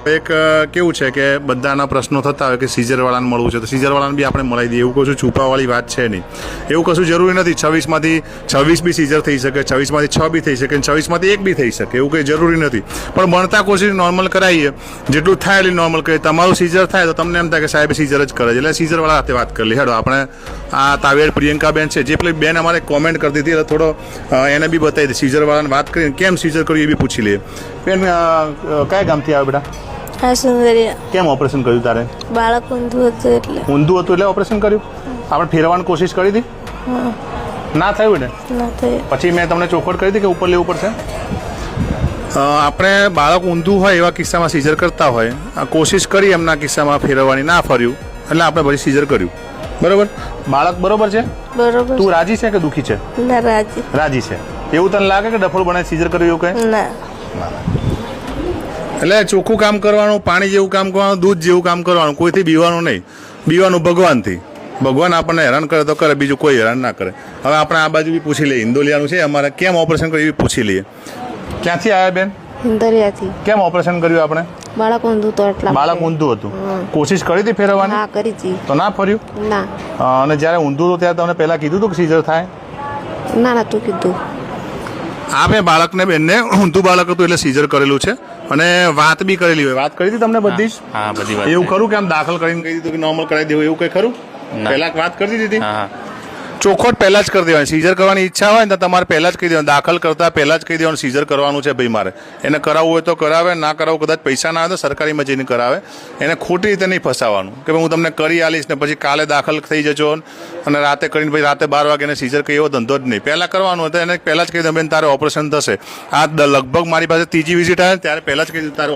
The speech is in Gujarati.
એક કેવું છે કે બધાના પ્રશ્નો થતા હોય કે સીઝરવાળાને મળવું છે તો સીઝરવાળાને બી આપણે મળી દઈએ, એવું કશું છુપાવાળી વાત છે નહીં. એવું કશું જરૂરી નથી 26માંથી 26 બી સીઝર થઈ શકે, 26માંથી 6 બી થઈ શકે, 26માંથી 1 બી થઈ શકે, એવું કંઈ જરૂરી નથી. પણ બનતા કોશિશ નોર્મલ કરાવીએ, જેટલું થાય એટલું નોર્મલ કરીએ. તમારું સીઝર થાય તો તમને એમ થાય કે સાહેબ સીઝર જ કરે છે, એટલે સીઝરવાળા સાથે વાત કરી લે. હેડો આપણે આ તાવેડ પ્રિયંકાબેન છે, જે પેલી બેન અમારે કોમેન્ટ કરી દીધી એટલે થોડો એને બી બતાવી દે, સીઝરવાળાને વાત કરીને કેમ સીઝર કર્યું એ બી પૂછી લઈએ. બેન કયા ગામથી આવે બેટા? હા, સુંદરિયા. કેમ ઓપરેશન કર્યું તારે? બાળક ઊંધું હતું એટલે. ઊંધું હતું એટલે ઓપરેશન કર્યું? આપણે ફેરવવાની કોશિશ કરી હતી, ના થયું ને? ના થયું. પછી મેં તમને ચોખવટ કરી હતી કે ઉપર લેવું પડશે. આપણે બાળક ઊંધું હોય એવા કિસ્સામાં સીઝર કરતા હોય, કોશિશ કરી એમના કિસ્સામાં ફેરવવાની, ના ફર્યું એટલે આપણે પછી સીઝર કર્યું. બરોબર? બાળક બરોબર છે? બરોબર. તું રાજી છે કે દુઃખી છે? ના, રાજી. રાજી છે. એવું તને લાગે કે ડફોળ બનાવી સીઝર કર્યું એવું કંઈ? ના. એટલે ચોખ્ખું કામ કરવાનું, પાણી જેવું કામ કરવાનું, દૂધ જેવું કામ કરવાનું, કોઈથી બીવાનું નહીં. બીવાનું ભગવાનથી. ભગવાન આપણને હેરાન કરે તો કરે, બીજું કોઈ હેરાન ના કરે. હવે આપણે આ બાજુ બી પૂછી લઈએ, ઇન્દોલિયાનું છે અમારે, કેમ ઓપરેશન કર્યું એ પૂછી લઈએ. ક્યાંથી આવ્યા બેન? સુંદરિયાથી. કેમ ઓપરેશન કર્યું આપણે? બાળક ઊંધું તો એટલા. બાળક ઊંધું હતું, કોશિશ કરી હતી ફેરવવાની? હા, કરી હતી. તો ના ફર્યું? ના. અને જ્યારે ઊંધું હતું ત્યારે તમને પહેલાં કીધું હતું કે સીઝર થાય? ના, નતું કીધું. આ મેં બાળકને બેનને ઊંધું બાળક હતું એટલે સીઝર કરેલું છે, અને વાત બી કરેલી હોય. વાત કરી હતી તમને બધી જ? હા, બધી વાત. એવું ખરું કે આમ દાખલ કરીને કહી દીધું કે નોર્મલ કરાવી દેવું, એવું કંઈ ખરું? પહેલા વાત કરી દીધી? હા. ચોખવટ પહેલાં જ કરી દેવાની. સીઝર કરવાની ઈચ્છા હોય ને તો તમારે પહેલાં જ કહી દેવાનું, દાખલ કરતાં પહેલાં જ કહી દેવાનું સીઝર કરવાનું છે ભાઈ મારે. એને કરાવવું હોય તો કરાવે, ના કરાવવું કદાચ પૈસા ના આવે તો સરકારીમાં જઈને કરાવે. એને ખોટી રીતે નહીં ફસાવાનું કે ભાઈ હું તમને કરી આલીશ ને પછી કાલે દાખલ થઈ જજો અને રાતે કરીને ભાઈ રાતે 12 વાગે એને સીઝર કહી એવો ધંધો જ નહીં. પહેલાં કરવાનું હોય તો એને પહેલાં જ કહી દઉં બેન તારે ઓપરેશન થશે. આ લગભગ મારી પાસે ત્રીજી વિઝિટ આવે ત્યારે પહેલાં જ કહી દીધું તારે